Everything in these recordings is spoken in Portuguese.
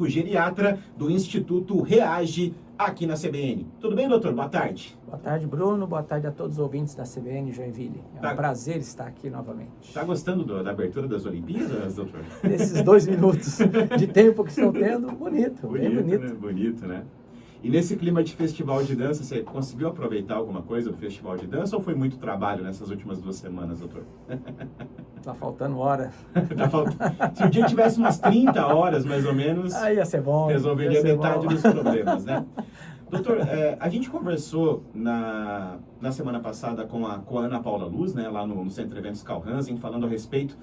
geriatra do Instituto Reage aqui na CBN. Tudo bem, doutor? Boa tarde. Boa tarde, Bruno. Boa tarde a todos os ouvintes da CBN Joinville. É Tá. um prazer estar aqui novamente. Está gostando da abertura das Olimpíadas, doutor? Nesses 2 minutos de tempo que estou tendo, bonito, bem bonito. Né? Bonito, né? E nesse clima de festival de dança, você conseguiu aproveitar alguma coisa do festival de dança ou foi muito trabalho nessas últimas 2 semanas, doutor? Tá faltando hora. Se o dia tivesse umas 30 horas, mais ou menos, Aí ia ser bom. resolveria metade dos problemas, né? Doutor, a gente conversou na semana passada com a Ana Paula Luz, né, lá no Centro Eventos Carl Hansen, falando a respeito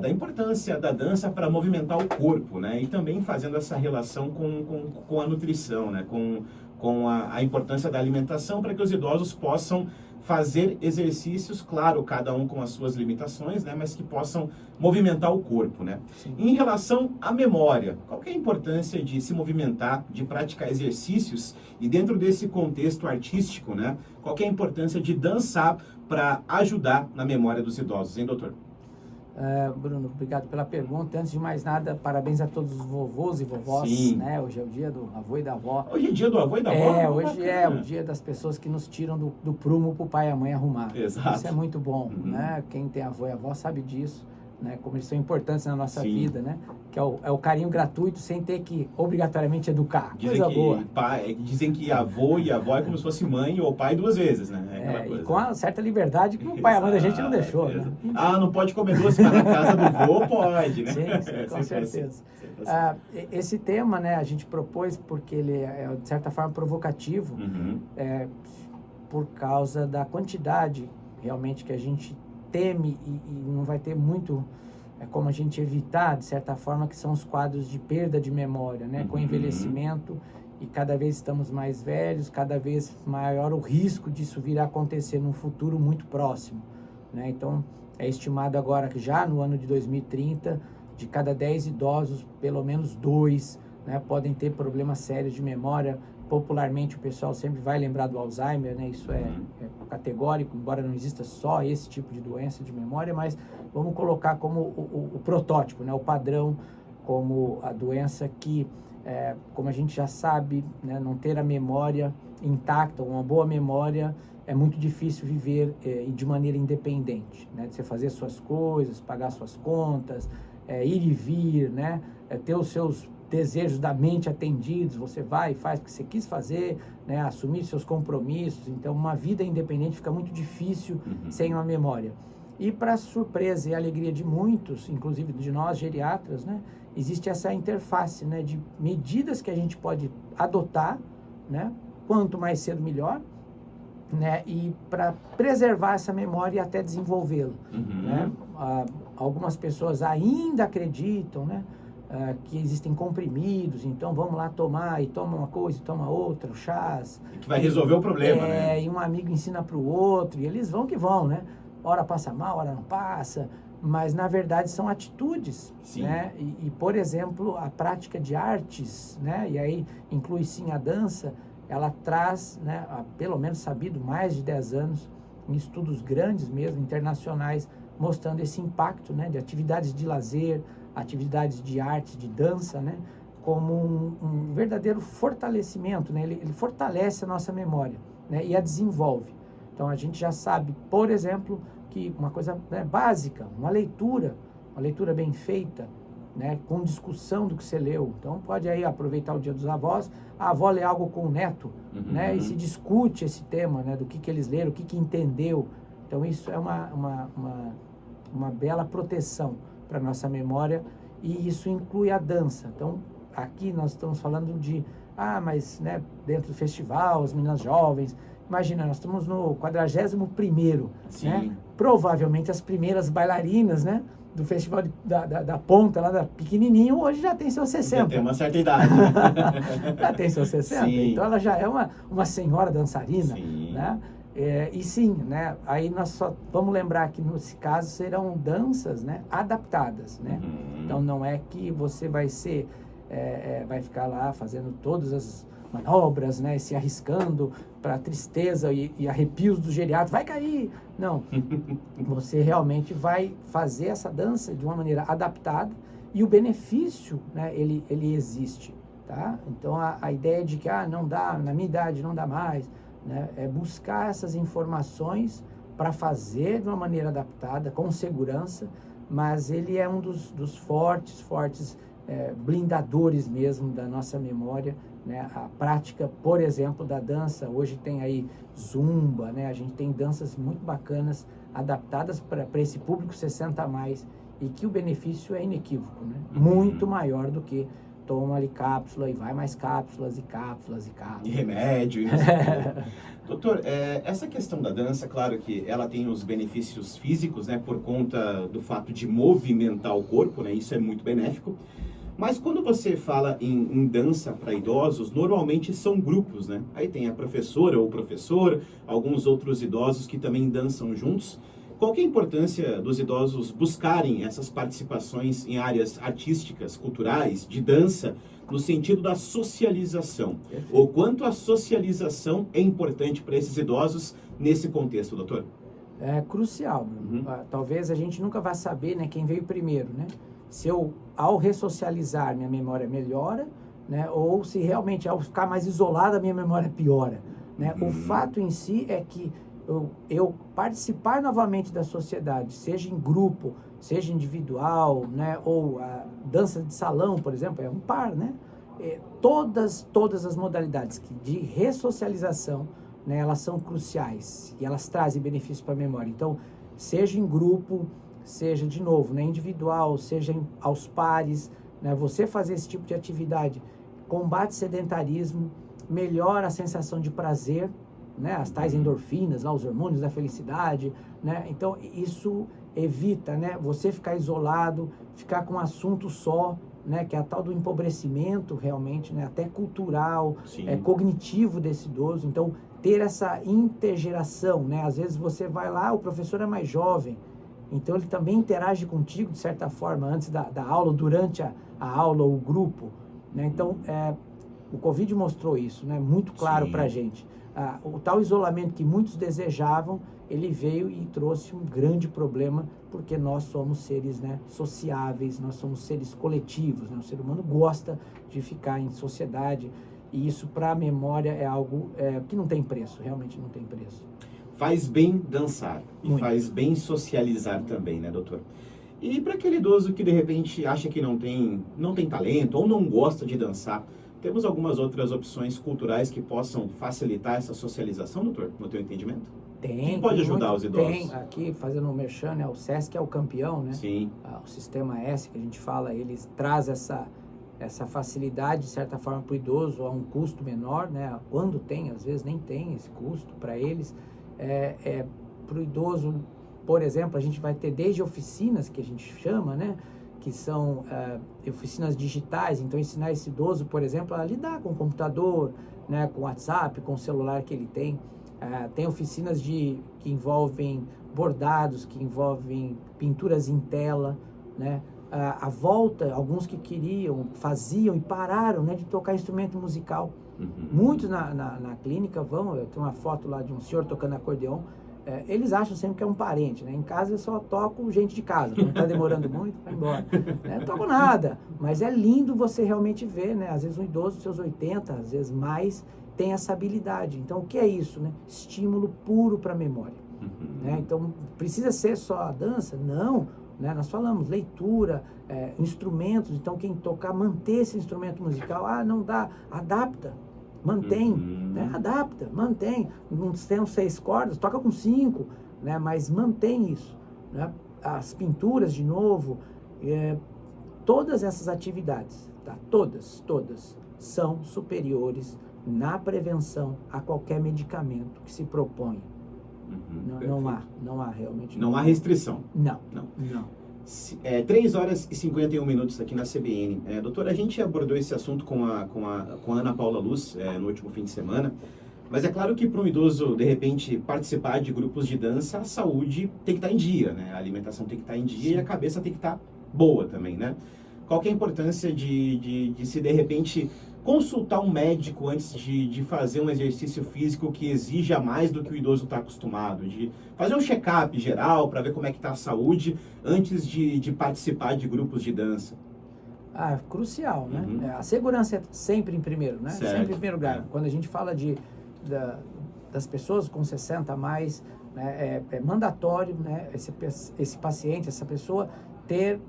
da importância da dança para movimentar o corpo, né, e também fazendo essa relação com a nutrição, né, com a importância da alimentação para que os idosos possam fazer exercícios, claro, cada um com as suas limitações, né, mas que possam movimentar o corpo, né? Sim. Em relação à memória, qual que é a importância de se movimentar, de praticar exercícios e dentro desse contexto artístico, né, qual que é a importância de dançar para ajudar na memória dos idosos, hein, doutor? Bruno, obrigado pela pergunta. Antes de mais nada, parabéns a todos os vovôs e vovós. Sim. Né? Hoje é o dia do avô e da avó. Hoje é dia do avô e da avó? Hoje é o dia das pessoas que nos tiram do prumo para o pai e a mãe arrumar. Exato. Isso é muito bom, Uhum. né? Quem tem avô e avó sabe disso, né? Como eles são importantes na nossa Sim. vida, né? Que é o carinho gratuito sem ter que obrigatoriamente educar. Coisa boa. Dizem que avô e avó é como se fosse mãe ou pai 2 vezes, né? Aquela coisa. E com uma certa liberdade que o pai e a mãe da gente não deixou, né? Não pode comer doce, mas na casa do vô pode, né? Sim, com certeza. Esse tema, né, a gente propôs porque ele é, de certa forma, provocativo, Uhum. por causa da quantidade, realmente, que a gente teme e não vai ter muito como a gente evitar, de certa forma, que são os quadros de perda de memória, né? Com Uhum. envelhecimento, e cada vez estamos mais velhos, cada vez maior o risco disso vir a acontecer num futuro muito próximo, né? Então, é estimado agora que já no ano de 2030, de cada 10 idosos, pelo menos 2, né, podem ter problemas sérios de memória. Popularmente, o pessoal sempre vai lembrar do Alzheimer, né? Isso é categórico, embora não exista só esse tipo de doença de memória, mas vamos colocar como o protótipo, né? O padrão, como a doença que, como a gente já sabe, né, não ter a memória intacta, uma boa memória, é muito difícil viver de maneira independente, né? De você fazer suas coisas, pagar suas contas, ir e vir, né? Ter os seus desejos da mente atendidos, você vai e faz o que você quis fazer, né? Assumir seus compromissos. Então, uma vida independente fica muito difícil sem uma memória. E, para surpresa e alegria de muitos, inclusive de nós geriatras, né, existe essa interface, né, de medidas que a gente pode adotar, né, quanto mais cedo melhor, né, e para preservar essa memória e até desenvolvê-la. Né? Algumas pessoas ainda acreditam, né, que existem comprimidos, então vamos lá tomar, e toma uma coisa e toma outra, chás. Que vai resolver o problema, né? E um amigo ensina para o outro, e eles vão que vão, né? Hora passa mal, hora não passa, mas na verdade são atitudes, Sim. Né? E, por exemplo, a prática de artes, né? E aí inclui sim a dança, ela traz, né, há pelo menos sabido, mais de 10 anos, em estudos grandes mesmo, internacionais, mostrando esse impacto, né, de atividades de lazer, atividades de arte, de dança, né, como um verdadeiro fortalecimento, né, ele fortalece a nossa memória, né, e a desenvolve. Então, a gente já sabe, por exemplo, que uma coisa, né, básica, uma leitura bem feita, né, com discussão do que você leu. Então, pode aí aproveitar o Dia dos Avós, a avó lê algo com o neto, né, e se discute esse tema, né, do que eles leram, o que entendeu. Então, isso é uma bela proteção para a nossa memória, e isso inclui a dança. Então, aqui nós estamos falando de, mas, né, dentro do festival, as meninas jovens, imagina, nós estamos no 41º, né? Provavelmente as primeiras bailarinas, né, do festival da ponta, lá da pequenininho, hoje já tem seus 60. Já tem uma certa idade. Já tem seus 60, Sim. Então ela já é uma senhora dançarina, Sim. né? E sim, né? Aí nós só vamos lembrar que nesse caso serão danças, né, adaptadas, né? Então não é que você vai ficar lá fazendo todas as manobras, né, se arriscando para tristeza e arrepios do geriatra, vai cair. Não, você realmente vai fazer essa dança de uma maneira adaptada E o benefício, né, ele existe, tá? Então, a ideia de que, não dá, na minha idade não dá mais, né, é buscar essas informações para fazer de uma maneira adaptada, com segurança, mas ele é um dos fortes blindadores mesmo da nossa memória, né? A prática, por exemplo, da dança, hoje tem aí zumba, né? A gente tem danças muito bacanas, adaptadas para esse público 60 a mais, e que o benefício é inequívoco, né? Muito maior do que toma ali cápsula e vai mais cápsulas e cápsulas e cápsulas. E remédio. E não sei o quê. Doutor, essa questão da dança, claro que ela tem os benefícios físicos, né? Por conta do fato de movimentar o corpo, né? Isso é muito benéfico. Mas quando você fala em dança para idosos, normalmente são grupos, né? Aí tem a professora ou o professor, alguns outros idosos que também dançam juntos. Qual que é a importância dos idosos buscarem essas participações em áreas artísticas, culturais, de dança, no sentido da socialização? O quanto a socialização é importante para esses idosos nesse contexto, doutor? É crucial. Talvez a gente nunca vá saber, né, quem veio primeiro, né? Se eu, ao ressocializar, minha memória melhora, né? Ou se realmente, ao ficar mais isolado, a minha memória piora, né? O fato em si é que eu participar novamente da sociedade, seja em grupo, seja individual, né? Ou a dança de salão, por exemplo, é um par, né? Todas as modalidades de ressocialização, né? Elas são cruciais e elas trazem benefícios para a memória. Então, seja em grupo, seja, de novo, né, individual, seja aos pares, né, você fazer esse tipo de atividade combate sedentarismo, melhora a sensação de prazer, né, as tais endorfinas, lá, os hormônios da felicidade, né, então isso evita, né, você ficar isolado, ficar com um assunto só, né, que é a tal do empobrecimento realmente, né, até cultural, cognitivo desse idoso. Então, ter essa intergeração, né, às vezes você vai lá, o professor é mais jovem, então ele também interage contigo de certa forma antes da aula, durante a aula ou o grupo, né? Então o Covid mostrou isso, né, muito claro para a gente. O tal isolamento que muitos desejavam, ele veio e trouxe um grande problema, porque nós somos seres, né, sociáveis, nós somos seres coletivos, né? O ser humano gosta de ficar em sociedade, e isso para a memória é algo que não tem preço, realmente não tem preço. Faz bem dançar e faz bem socializar também, né, doutor? E para aquele idoso que de repente acha que não tem talento ou não gosta de dançar, temos algumas outras opções culturais que possam facilitar essa socialização, doutor, no teu entendimento? Tem. Quem pode ajudar os idosos? Tem, aqui fazendo um merchan, né, o SESC é o campeão, né? Sim. O Sistema S que a gente fala, ele traz essa facilidade, de certa forma, para o idoso a um custo menor, né? Quando tem, às vezes nem tem esse custo para eles. Para o idoso, por exemplo, a gente vai ter desde oficinas, que a gente chama, né, que são oficinas digitais, então ensinar esse idoso, por exemplo, a lidar com o computador, né, com o WhatsApp, com o celular que ele tem. Tem oficinas que envolvem bordados, que envolvem pinturas em tela, né? A volta, alguns que faziam e pararam, né, de tocar instrumento musical. Muitos na clínica vão, eu tenho uma foto lá de um senhor tocando acordeon, eles acham sempre que é um parente, né? Em casa eu só toco gente de casa, quando está demorando muito, vai embora. Não toco nada, mas é lindo você realmente ver, né? Às vezes um idoso dos seus 80, às vezes mais, tem essa habilidade. Então, o que é isso, né? Estímulo puro para a memória. Né? Então, precisa ser só a dança? Não. Né? Nós falamos leitura, instrumentos, então quem tocar, manter esse instrumento musical, não dá, adapta, mantém, né? Adapta, mantém, não tem 6 cordas, toca com 5, né? Mas mantém isso, né? As pinturas, de novo, todas essas atividades, tá? Todas são superiores na prevenção a qualquer medicamento que se propõe. Não há realmente. Não há restrição. Não. 3 horas e 51 minutos aqui na CBN. Doutora, a gente abordou esse assunto com a Ana Paula Luz no último fim de semana, mas é claro que para um idoso, de repente, participar de grupos de dança, a saúde tem que estar em dia, né? A alimentação tem que estar em dia. Sim. E a cabeça tem que estar boa também, né? Qual que é a importância de se, de repente, consultar um médico antes de fazer um exercício físico que exija mais do que o idoso está acostumado, de fazer um check-up geral para ver como é que está a saúde antes de participar de grupos de dança? Crucial, né? Uhum. A segurança é sempre em primeiro, né? Certo. Sempre em primeiro lugar. Quando a gente fala das pessoas com 60 a mais, né, é mandatório, né, esse paciente, essa pessoa ter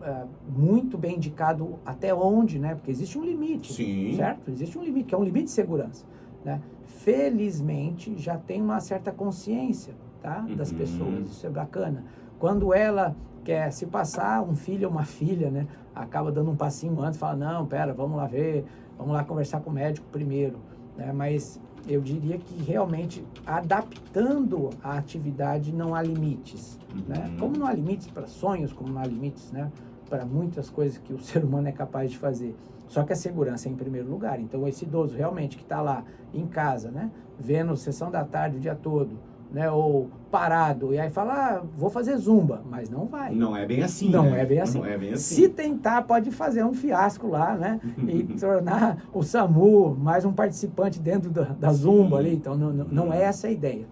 muito bem indicado até onde, né? Porque existe um limite, Sim. certo? Existe um limite, que é um limite de segurança, né? Felizmente, já tem uma certa consciência, tá? Das pessoas, isso é bacana. Quando ela quer se passar, um filho ou uma filha, né? Acaba dando um passinho antes, fala, não, pera, vamos lá ver, vamos lá conversar com o médico primeiro, né? Mas eu diria que realmente adaptando a atividade não há limites, né? Como não há limites para sonhos, como não há limites, né, para muitas coisas que o ser humano é capaz de fazer. Só que a segurança é em primeiro lugar. Então esse idoso realmente que está lá em casa, né, vendo sessão da tarde o dia todo, né, ou parado, e aí fala, vou fazer zumba, mas não vai. Não é bem assim, Não né? é bem assim. Não é bem assim. Se tentar, pode fazer um fiasco lá, né? E tornar o SAMU mais um participante dentro da zumba ali. Então, não é essa a ideia.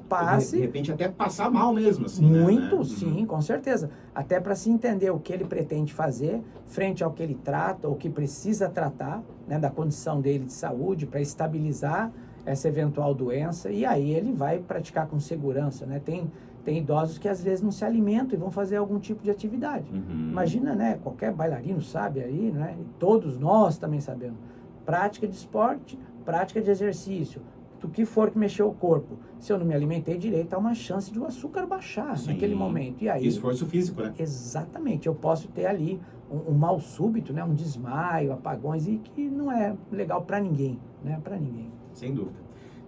Passe... De repente até passar mal mesmo, assim, muito, né? sim, com certeza. Até para se entender o que ele pretende fazer frente ao que ele trata, ou que precisa tratar, né, da condição dele de saúde, para estabilizar essa eventual doença, e aí ele vai praticar com segurança, né? Tem idosos que às vezes não se alimentam e vão fazer algum tipo de atividade. Imagina, né? Qualquer bailarino sabe aí, né? E todos nós também sabemos. Prática de esporte, prática de exercício, do que for que mexer o corpo. Se eu não me alimentei direito, há uma chance de o açúcar baixar naquele momento. E aí, esforço físico, né? Exatamente. Eu posso ter ali um mal súbito, né? Um desmaio, apagões, e que não é legal para ninguém, né? Para ninguém. Sem dúvida.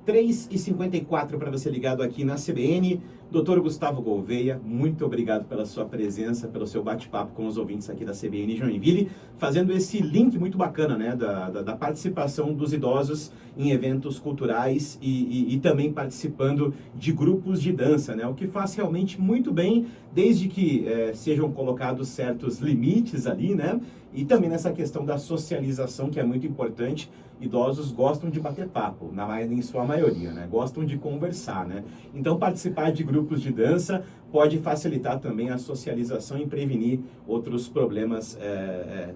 3h54 para você ligado aqui na CBN. Dr. Gustavo Gouveia, muito obrigado pela sua presença, pelo seu bate-papo com os ouvintes aqui da CBN Joinville, fazendo esse link muito bacana, né, da participação dos idosos em eventos culturais e também participando de grupos de dança, né, o que faz realmente muito bem, desde que sejam colocados certos limites ali, né, e também nessa questão da socialização, que é muito importante. Idosos gostam de bater papo, em sua maioria, né? Gostam de conversar, né? Então, participar de grupos de dança pode facilitar também a socialização e prevenir outros problemas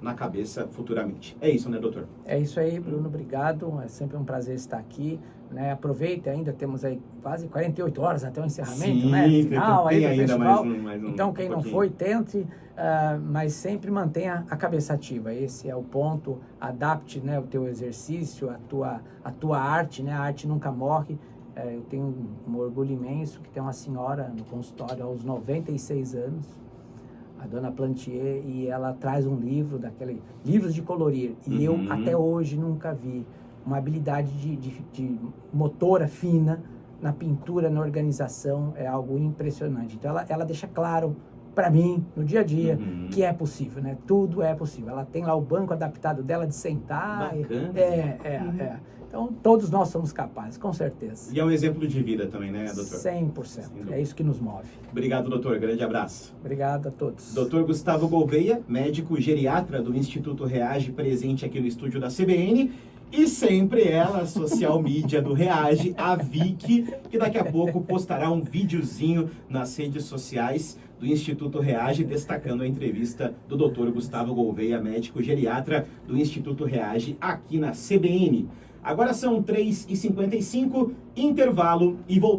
na cabeça futuramente. É isso, né, doutor? É isso aí, Bruno. Obrigado. É sempre um prazer estar aqui, né? Aproveita, ainda temos aí quase 48 horas até o encerramento, sim, né? Final aí do ainda festival. Mais um então, quem não pouquinho. foi, tente, mas sempre mantenha a cabeça ativa. Esse é o ponto. Adapte, né, o teu exercício, a tua arte, né? A arte nunca morre. Eu tenho um orgulho imenso que tem uma senhora no consultório aos 96 anos, a dona Plantier, e ela traz um livro, livros de colorir, e eu até hoje nunca vi uma habilidade de motora fina na pintura, na organização, é algo impressionante. Então ela deixa claro para mim, no dia a dia, que é possível, né? Tudo é possível. Ela tem lá o banco adaptado dela de sentar. Bacana. Então, todos nós somos capazes, com certeza. E é um exemplo de vida também, né, doutor? 100%. É isso que nos move. Obrigado, doutor. Grande abraço. Obrigado a todos. Dr. Gustavo Gouveia, médico geriatra do Instituto Reage, presente aqui no estúdio da CBN. E sempre ela, social media do Reage, a Vicky, que daqui a pouco postará um videozinho nas redes sociais do Instituto Reage, destacando a entrevista do Dr. Gustavo Gouveia, médico geriatra do Instituto Reage, aqui na CBN. Agora são 3h55, intervalo e voltamos.